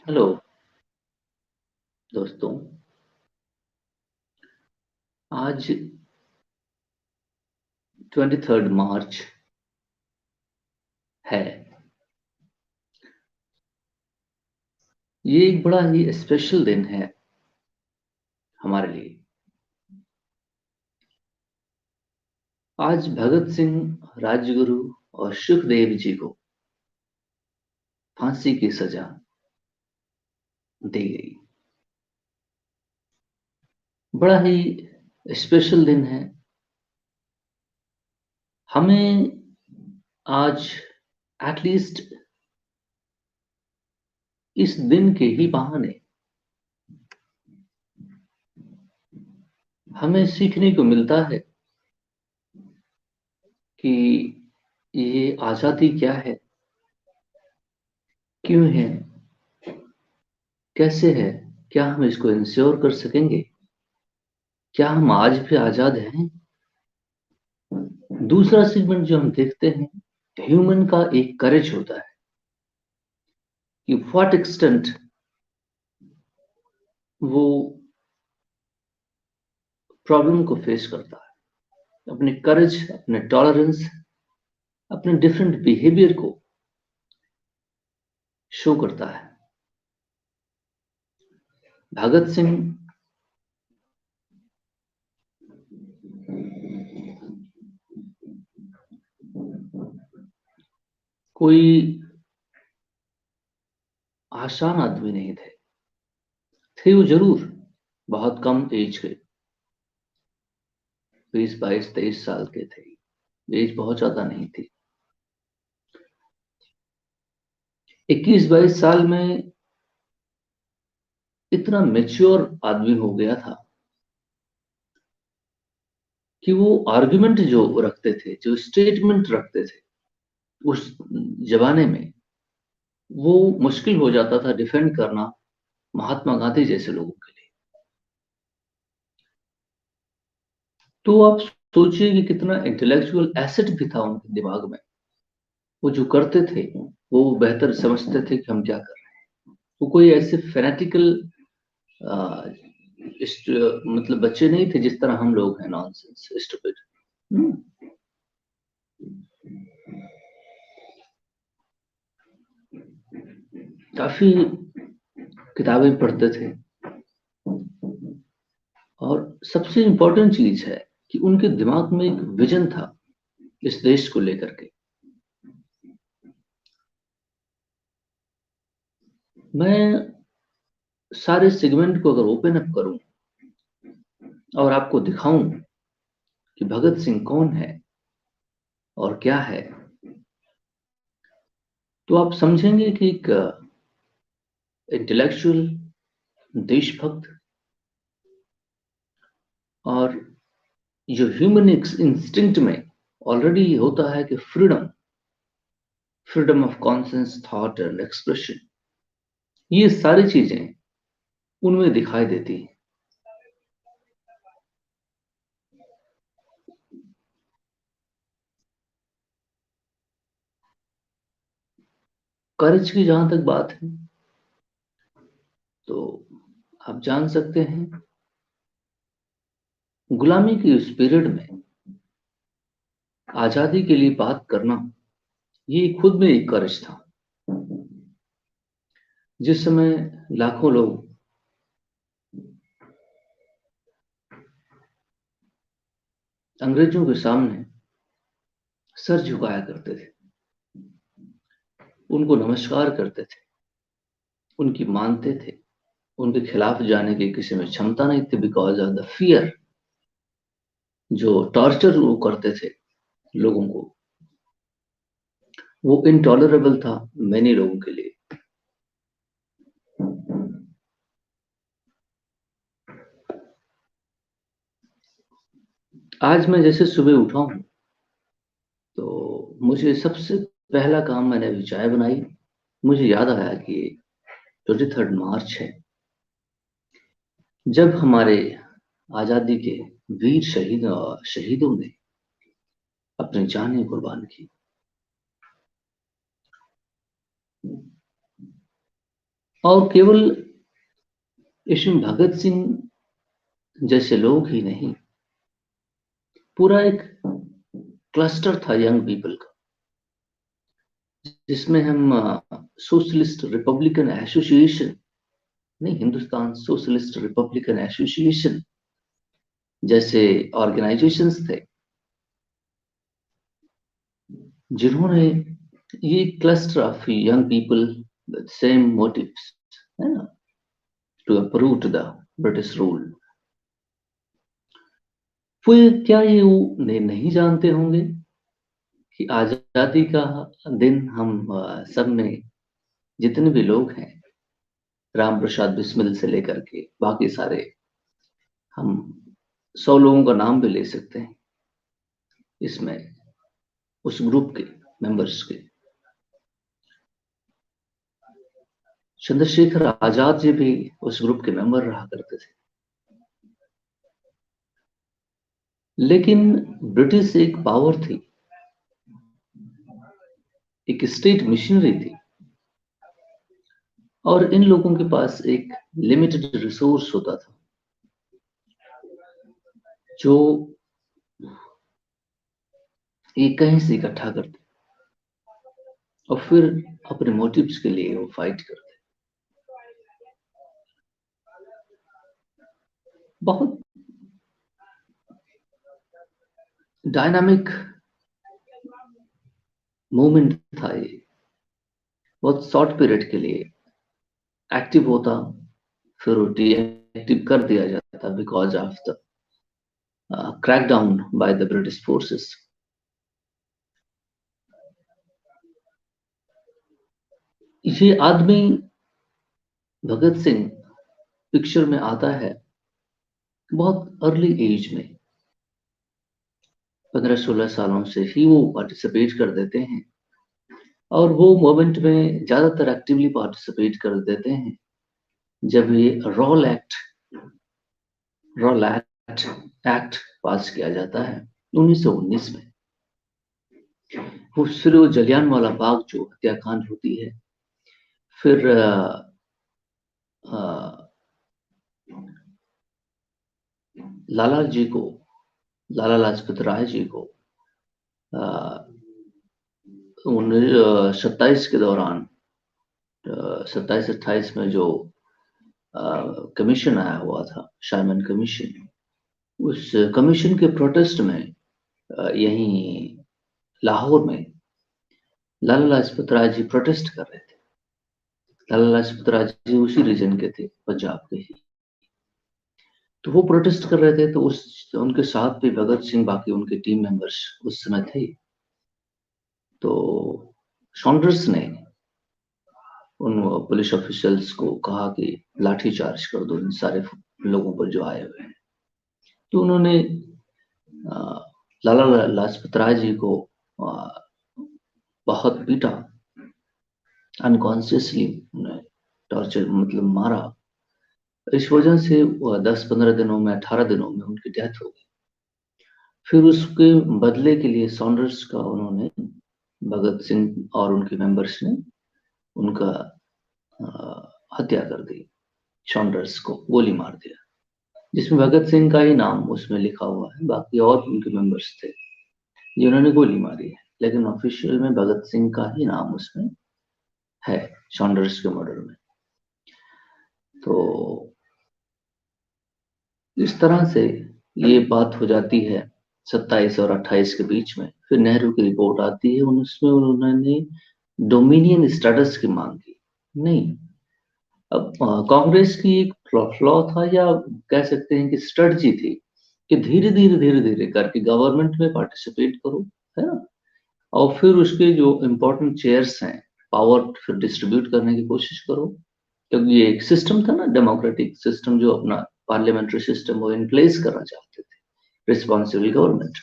Hello दोस्तों। आज 23 मार्च है। ये एक बड़ा ही स्पेशल दिन है हमारे लिए। आज भगत सिंह, राजगुरु और सुखदेव जी को फांसी की सजा दी गई। बड़ा ही स्पेशल दिन है। हमें आज एटलीस्ट इस दिन के ही बहाने हमें सीखने को मिलता है कि ये आजादी क्या है, क्यों है, कैसे है, क्या हम इसको इंश्योर कर सकेंगे, क्या हम आज भी आजाद हैं। दूसरा सेगमेंट जो हम देखते हैं, ह्यूमन का एक करेज होता है कि व्हाट एक्सटेंट वो प्रॉब्लम को फेस करता है, अपने करेज, अपने टॉलरेंस, अपने डिफरेंट बिहेवियर को शो करता है। भगत सिंह कोई आसान आदमी नहीं थे वो जरूर, बहुत कम एज के, 20, 22, 23 साल के थे। एज बहुत ज्यादा नहीं थी। 21, 22 साल में इतना मेच्योर आदमी हो गया था कि वो आर्गुमेंट जो रखते थे, जो स्टेटमेंट रखते थे उस जमाने में, वो मुश्किल हो जाता था डिफेंड करना महात्मा गांधी जैसे लोगों के लिए। तो आप सोचिए कि कितना इंटेलेक्चुअल एसेट भी था उनके दिमाग में। वो जो करते थे वो बेहतर समझते थे कि हम क्या कर रहे हैं। वो कोई ऐसे फेनेटिकल मतलब बच्चे नहीं थे जिस तरह हम लोग हैं, नॉनसेंस, स्टूपिड। काफी किताबें पढ़ते थे। और सबसे इंपॉर्टेंट चीज है कि उनके दिमाग में एक विजन था इस देश को लेकर के। मैं सारे सेगमेंट को अगर ओपन अप करूं और आपको दिखाऊं कि भगत सिंह कौन है और क्या है, तो आप समझेंगे कि एक इंटेलेक्चुअल, देशभक्त और जो ह्यूमन इंस्टिंक्ट में ऑलरेडी होता है कि freedom, freedom of conscience, thought and expression, ये सारी चीजें उनमें दिखाई देती हैं। करेज की जहां तक बात है, तो आप जान सकते हैं, गुलामी की उस पीरियड में आजादी के लिए बात करना, ये खुद में एक करेज था। जिस समय लाखों लोग अंग्रेजों के सामने सर झुकाया करते थे, उनको नमस्कार करते थे, उनकी मानते थे, उनके खिलाफ जाने की किसी में क्षमता नहीं थी, बिकॉज ऑफ द फियर। जो टॉर्चर वो करते थे लोगों को, वो इनटॉलरेबल था मैनी लोगों के लिए। आज मैं जैसे सुबह उठा हूं, तो मुझे सबसे पहला काम, मैंने अभी चाय बनाई, मुझे याद आया कि 23 मार्च है, जब हमारे आजादी के वीर शहीदों ने अपनी जानें कुर्बान की। और केवल इसमें भगत सिंह जैसे लोग ही नहीं, पूरा एक क्लस्टर था यंग पीपल का, जिसमें हम सोशलिस्ट रिपब्लिकन एसोसिएशन, नहीं, हिंदुस्तान सोशलिस्ट रिपब्लिकन एसोसिएशन जैसे ऑर्गेनाइजेशंस थे, जिन्होंने ये cluster of young people with same motives, है ना, to approve the British rule. वो क्या ये वो नहीं जानते होंगे कि आजादी का दिन हम सब में जितने भी लोग हैं, राम प्रसाद बिस्मिल से लेकर के बाकी सारे, हम 100 लोगों का नाम भी ले सकते हैं इसमें, उस ग्रुप के मेंबर्स के। चंद्रशेखर आजाद जी भी उस ग्रुप के मेंबर रहा करते थे। लेकिन ब्रिटिश एक पावर थी, एक स्टेट मिशनरी थी, और इन लोगों के पास एक लिमिटेड रिसोर्स होता था, जो ये कहीं से इकट्ठा करते और फिर अपने मोटिव्स के लिए वो फाइट करते। बहुत डायनामिक मूवमेंट था ये, बहुत शॉर्ट पीरियड के लिए एक्टिव होता, फिर वो डीएक्टिव कर दिया जाता because of the crackdown by the British forces. ये आदमी भगत सिंह पिक्चर में आता है बहुत अर्ली एज में, 15-16 सालों से ही वो पार्टिसिपेट कर देते हैं, और वो मूवमेंट में ज्यादातर एक्टिवली पार्टिसिपेट कर देते हैं जब ये रॉल एक्ट पास किया जाता है 1919 में। वो फिर वो जलियांवाला बाग जो हत्याकांड होती है, फिर लाला लाजपत राय जी को 27 के दौरान, 27-28 में जो कमीशन आया हुआ था, शाइमन कमीशन, उस कमीशन के प्रोटेस्ट में यहीं लाहौर में लाला लाजपत राय जी प्रोटेस्ट कर रहे थे। लाला लाजपत राय जी उसी रीजन के थे, पंजाब के ही, तो वो प्रोटेस्ट कर रहे थे, तो उस उनके साथ भी भगत सिंह, बाकी उनके टीम मेंबर्स उस समय थे। तो सॉन्डर्स ने उन पुलिस ऑफिशियल्स को कहा कि लाठी चार्ज कर दो इन सारे लोगों पर जो आए हुए हैं। तो उन्होंने लाला लाजपत राय जी को बहुत पीटा, अनकॉन्शियसली टॉर्चर, मतलब मारा। इस वजह से 10-15 दिनों में, 18 दिनों में उनकी डेथ हो गई। फिर उसके बदले के लिए सॉन्डर्स का उन्होंने, भगत सिंह और उनके मेंबर्स ने उनका हत्या कर दी, सॉन्डर्स को गोली मार दिया, जिसमें भगत सिंह का ही नाम उसमें लिखा हुआ है, बाकी और उनके मेंबर्स थे जिन्होंने गोली मारी है, लेकिन ऑफिशियल में भगत सिंह का ही नाम उसमें है सॉन्डर्स के मर्डर में। तो इस तरह से ये बात हो जाती है 27 और 28 के बीच में। फिर नेहरू की रिपोर्ट आती है, उसमें उन्होंने डोमिनियन स्टेटस की मांग की। नहीं, अब कांग्रेस की एक फ्लॉ था, या कह सकते हैं कि स्ट्रेटजी थी, कि धीरे धीरे करके गवर्नमेंट में पार्टिसिपेट करो, है ना, और फिर उसके जो इम्पोर्टेंट चेयर्स हैं, पावर फिर डिस्ट्रीब्यूट करने की कोशिश करो, क्योंकि ये एक सिस्टम था ना, डेमोक्रेटिक सिस्टम, जो अपना पार्लियामेंट्री सिस्टम वो इन प्लेस करना चाहते थे, रिस्पॉन्सिबल गवर्नमेंट।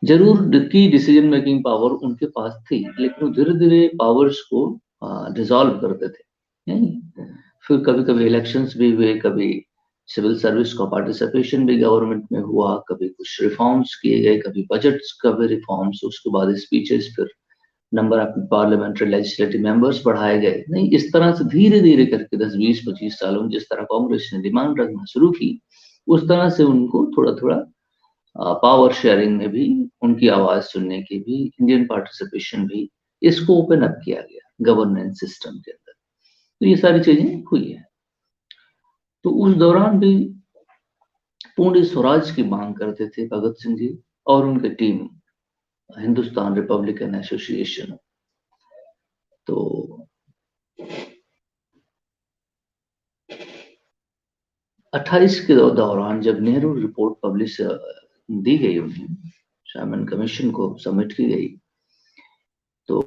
जरूर की डिसीजन मेकिंग पावर उनके पास थी, लेकिन वो धीरे धीरे पावर्स को डिसॉल्व करते थे, नहीं? फिर कभी कभी इलेक्शंस भी हुए, कभी सिविल सर्विस का पार्टिसिपेशन भी गवर्नमेंट में हुआ, कभी कुछ रिफॉर्म्स किए गए, कभी बजट्स का भी रिफॉर्म्स, उसके बाद स्पीचेस, फिर number of parliamentary legislative members बढ़ाए गए। नहीं, इस तरह से धीरे धीरे करके 10-20-25 सालों में जिस तरह कांग्रेस ने डिमांड रखना शुरू की, उस तरह से उनको थोड़ा थोड़ा पावर शेयरिंग में भी उनकी आवाज सुनने की भी, इंडियन पार्टिसिपेशन भी, इसको ओपन अप किया गया गवर्नेंस सिस्टम के अंदर। तो ये सारी चीजें हुई है। तो उस दौरान भी पूर्ण स्वराज की मांग करते थे भगत सिंह जी और उनकी टीम, हिंदुस्तान रिपब्लिकन एसोसिएशन। तो 28 के दौरान जब नेहरू रिपोर्ट पब्लिश दी गई, उन्हें शामन कमीशन को सबमिट की गई, तो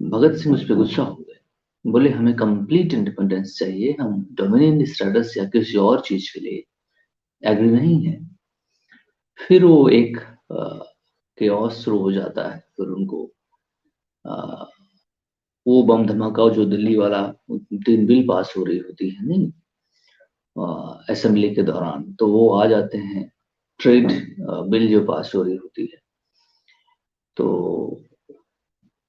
भगत सिंह उस पर गुस्सा हो गए। बोले हमें कंप्लीट इंडिपेंडेंस चाहिए, हम डोमिनियन स्टेटस या किसी और चीज के लिए एग्री नहीं है। फिर वो एक केओस शुरू हो जाता है। फिर उनको वो बम धमाका जो दिल्ली वाला 3 बिल पास हो रही होती है नहीं असेंबली के दौरान, तो वो आ जाते हैं। ट्रेड बिल जो पास हो रही होती है, तो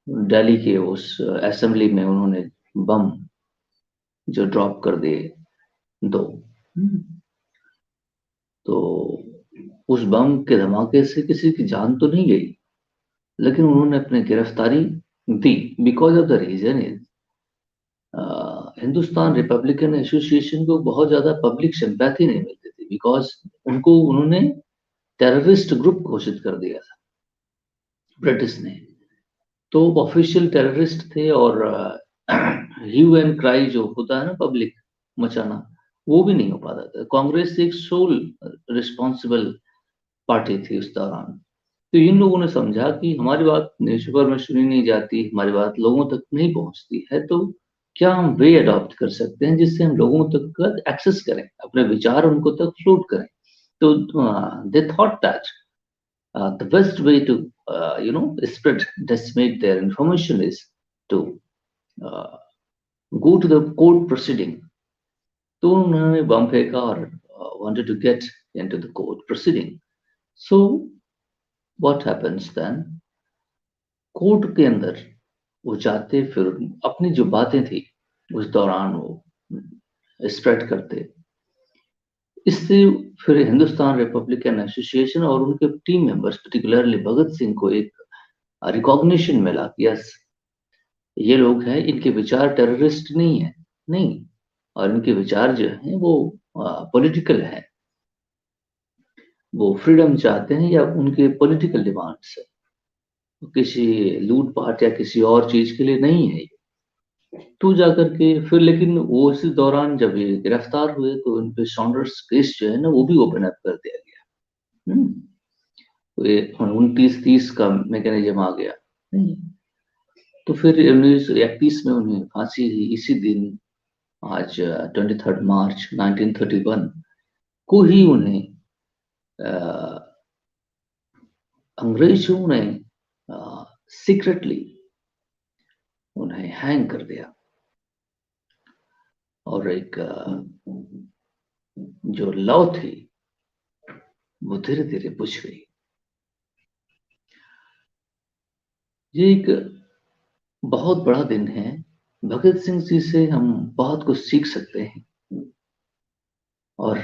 दिल्ली के उस असेंबली में उन्होंने बम जो ड्रॉप कर दिए 2। तो उस बम के धमाके से किसी की जान तो नहीं गई, लेकिन उन्होंने अपनी गिरफ्तारी दी। Because of the reason is Hindustan Republican Association को बहुत ज्यादा पब्लिक सिंपैथी नहीं मिलती थी, बिकॉज उनको उन्होंने टेररिस्ट ग्रुप घोषित कर दिया था ब्रिटिश ने। तो ऑफिशियल टेररिस्ट थे, और ह्यू एंड क्राई जो होता है ना पब्लिक मचाना, वो भी नहीं हो पाता था। कांग्रेस एक सोल रिस्पॉन्सिबल पार्टी थी उस दौरान। तो इन लोगों ने समझा कि हमारी बात न्यूज़पेपर में सुनी नहीं जाती, हमारी बात लोगों तक नहीं पहुंचती है, तो क्या हम वे अडॉप्ट कर सकते हैं जिससे हम लोगों तक एक्सेस करें, अपने विचार उनको तक फ्लोट करें। तो they thought that the best way to spread, disseminate their information is to uh, go to the court proceeding. तो उन्होंने बम फेंका और wanted to get into the court proceeding. So what happens then? Court के अंदर वो जाते, फिर अपनी जो बातें थी उस दौरान वो स्प्रेड करते। इससे फिर हिंदुस्तान रिपब्लिकन एसोसिएशन और उनके team members, particularly Bhagat Singh को एक रिकॉग्निशन मिला कि यस, ये लोग हैं, इनके विचार टेररिस्ट नहीं है, नहीं, और इनके विचार जो हैं वो पॉलिटिकल है, वो फ्रीडम चाहते हैं या उनके पॉलिटिकल डिमांड्स है, किसी लूटपाट या किसी और चीज के लिए नहीं है। तो जाकर के फिर, लेकिन वो इसी दौरान जब ये गिरफ्तार हुए तो उन पे सॉन्डर्स केस जो है ना वो भी ओपन अप कर दिया गया। तो ये 29-30 का मैकेनिज्म आ गया। नहीं, तो फिर 1931 में उन्हें फांसी हुई। इसी दिन, आज 23 मार्च 1931 को ही उन्हें अंग्रेजों ने सीक्रेटली उन्हें हैंग कर दिया, और एक जो लौ थी वो धीरे धीरे बुझ गई। ये एक बहुत बड़ा दिन है। भगत सिंह जी से हम बहुत कुछ सीख सकते हैं, और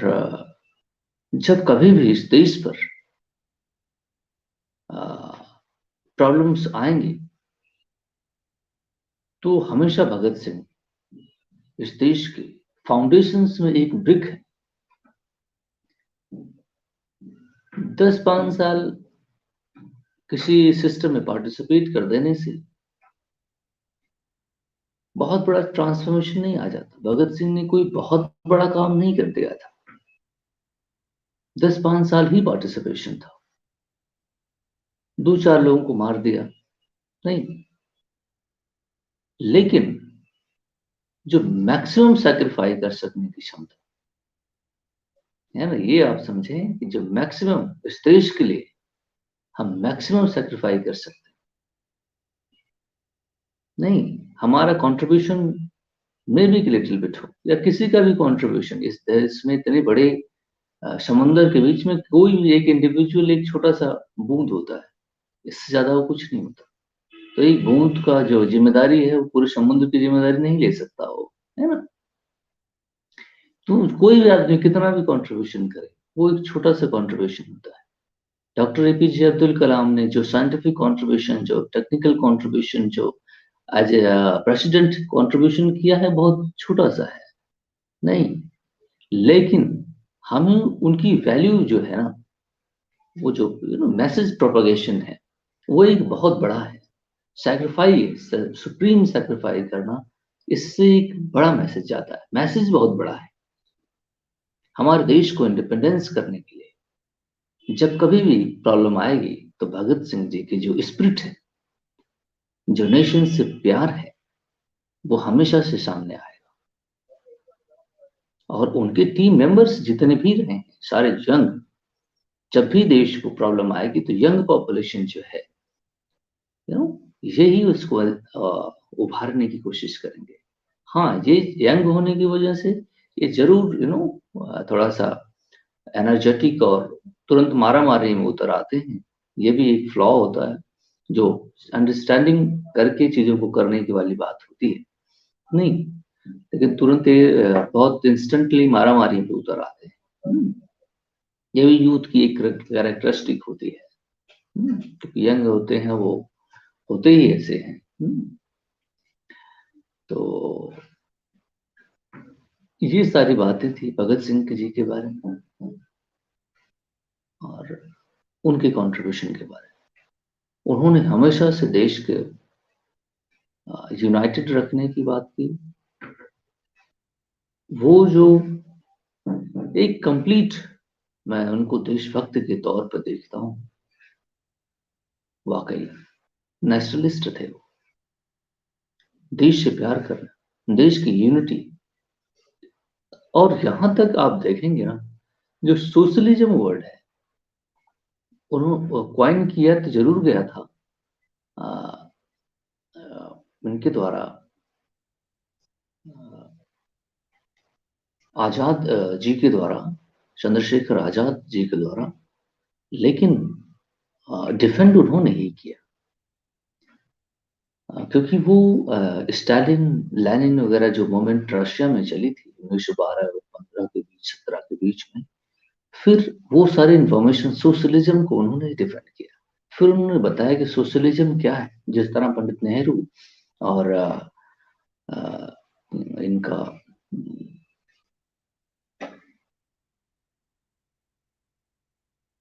जब कभी भी इस देश पर प्रॉब्लम्स आएंगी तो हमेशा भगत सिंह इस देश के फाउंडेशंस में एक ब्रिक है। 10-5 साल किसी सिस्टम में पार्टिसिपेट कर देने से बहुत बड़ा ट्रांसफॉर्मेशन नहीं आ जाता। भगत सिंह ने कोई बहुत बड़ा काम नहीं कर दिया था, 10-5 साल ही पार्टिसिपेशन था, 2-4 लोगों को मार दिया नहीं, लेकिन जो मैक्सिमम सैक्रिफाई कर सकने की क्षमता है ना, ये आप समझें कि जो मैक्सिमम इस देश के लिए हम मैक्सिमम सैक्रिफाई कर सकते हैं। नहीं, हमारा कंट्रीब्यूशन में भी लिटिल बिट हो, या किसी का भी कंट्रीब्यूशन इस देश में इतने बड़े समुंदर के बीच में कोई भी एक इंडिविजुअल एक छोटा सा बूंद होता है, इससे ज्यादा वो कुछ नहीं होता। तो एक बूंद का जो जिम्मेदारी है वो पूरे समुद्र की जिम्मेदारी नहीं ले सकता वो, है ना। तो कोई भी आदमी कितना भी कंट्रीब्यूशन करे, वो एक छोटा सा कंट्रीब्यूशन होता है। डॉक्टर एपीजे अब्दुल कलाम ने जो साइंटिफिक कंट्रीब्यूशन, जो टेक्निकल कंट्रीब्यूशन, जो एज ए प्रेसिडेंट कंट्रीब्यूशन किया है, बहुत छोटा सा है, नहीं, लेकिन हमें उनकी वैल्यू जो है ना, वो जो मैसेज प्रोपगेशन है, वो एक बहुत बड़ा है। सैक्रिफाइस, सुप्रीम सैक्रिफाइस करना, इससे एक बड़ा मैसेज जाता है, मैसेज बहुत बड़ा है। हमारे देश को इंडिपेंडेंस करने के लिए जब कभी भी प्रॉब्लम आएगी, तो भगत सिंह जी की जो स्पिरिट है, जो नेशन से प्यार है, वो हमेशा से सामने आएगा। और उनके टीम मेंबर्स जितने भी रहे हैं, सारे यंग, जब भी देश को प्रॉब्लम आएगी तो यंग पॉपुलेशन जो है, यही उसको उभारने की कोशिश करेंगे। हाँ, ये यंग होने की वजह से ये जरूर थोड़ा सा एनर्जेटिक और तुरंत मारा मारी में उतर आते हैं। ये भी एक फ्लॉ होता है, जो अंडरस्टैंडिंग करके चीजों को करने की वाली बात होती है, नहीं, लेकिन तुरंत ये बहुत इंस्टेंटली मारा मारी में उतर आते हैं। ये भी यूथ की एक कैरेक्टरिस्टिक होती है, क्योंकि यंग होते हैं, वो होते ही ऐसे हैं। तो ये सारी बातें थी भगत सिंह जी के बारे में और उनके कंट्रीब्यूशन के बारे में। उन्होंने हमेशा से देश के यूनाइटेड रखने की बात की। वो जो एक कंप्लीट, मैं उनको देशभक्त के तौर पर देखता हूँ, वाकई नेशनलिस्ट थे वो। देश से प्यार करना, देश की यूनिटी, और यहां तक आप देखेंगे ना, जो सोशलिज्म वर्ड है, उन्होंने क्वाइन किया तो जरूर गया था उनके द्वारा, आजाद जी के द्वारा, चंद्रशेखर आजाद जी के द्वारा, लेकिन डिफेंड उन्होंने ही किया। क्योंकि वो स्टालिन लेनिन वगैरह जो मूवमेंट रशिया में चली थी 1912 और 15 के बीच, 17 के बीच में, फिर वो सारी इंफॉर्मेशन सोशलिज्म को उन्होंने डिफेंड किया। फिर उन्होंने बताया कि सोशलिज्म क्या है, जिस तरह पंडित नेहरू और इनका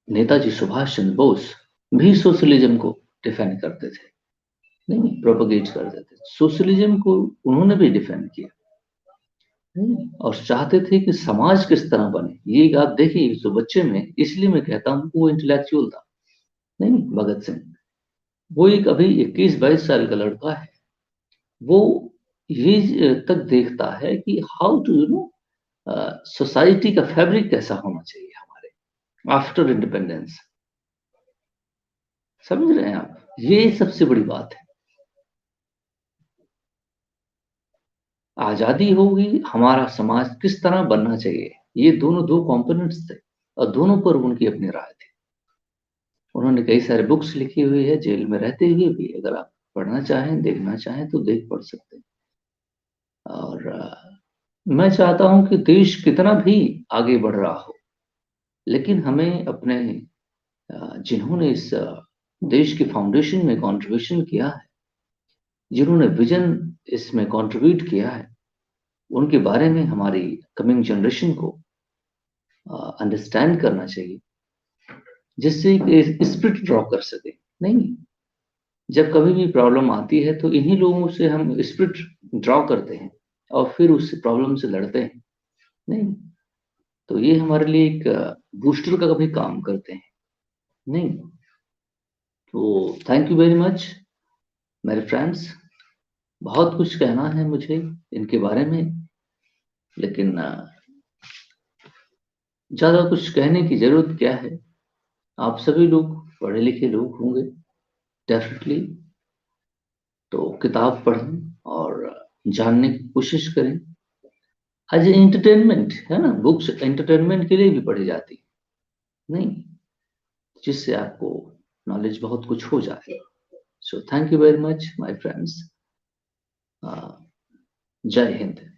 नेताजी सुभाष चंद्र बोस भी सोशलिज्म को डिफेंड करते थे, नहीं, प्रोपगेट करते थे सोशलिज्म को, उन्होंने भी डिफेंड किया, नहीं, और चाहते थे कि समाज किस तरह बने। ये आप देखिए, जो बच्चे में, इसलिए मैं कहता हूँ वो इंटेलेक्चुअल था, नहीं, भगत सिंह, वो एक अभी 21-22 साल का लड़का है, वो ये तक देखता है कि हाउ टू सोसाइटी का फैब्रिक कैसा होना चाहिए हमारे आफ्टर इंडिपेंडेंस। समझ रहे हैं आप, ये सबसे बड़ी बात है। आजादी होगी, हमारा समाज किस तरह बनना चाहिए, ये दोनों दो कंपोनेंट्स थे, और दोनों पर उनकी अपनी राय थी। उन्होंने कई सारे बुक्स लिखी हुई है, जेल में रहते हुए भी, अगर आप पढ़ना चाहें, देखना चाहें तो देख पढ़ सकते हैं। और मैं चाहता हूं कि देश कितना भी आगे बढ़ रहा हो, लेकिन हमें अपने जिन्होंने इस देश के फाउंडेशन में कंट्रीब्यूशन किया है, जिन्होंने विजन इसमें कंट्रीब्यूट किया है, उनके बारे में हमारी कमिंग जनरेशन को अंडरस्टैंड करना चाहिए, जिससे एक स्पिरिट ड्रॉ कर सके। नहीं, जब कभी भी प्रॉब्लम आती है तो इन्हीं लोगों से हम स्पिरिट ड्रॉ करते हैं और फिर उस प्रॉब्लम से लड़ते हैं, नहीं, तो ये हमारे लिए एक बूस्टर का भी काम करते हैं, नहीं। तो थैंक यू वेरी मच मेरे फ्रेंड्स। बहुत कुछ कहना है मुझे इनके बारे में, लेकिन ज्यादा कुछ कहने की जरूरत क्या है। आप सभी लोग पढ़े लिखे लोग होंगे डेफिनेटली, तो किताब पढ़ें और जानने की कोशिश करें। एज एंटरटेनमेंट है ना, बुक्स एंटरटेनमेंट के लिए भी पढ़ी जाती है, नहीं, जिससे आपको नॉलेज बहुत कुछ हो जाए। So thank you very much, my friends. Jai Hind.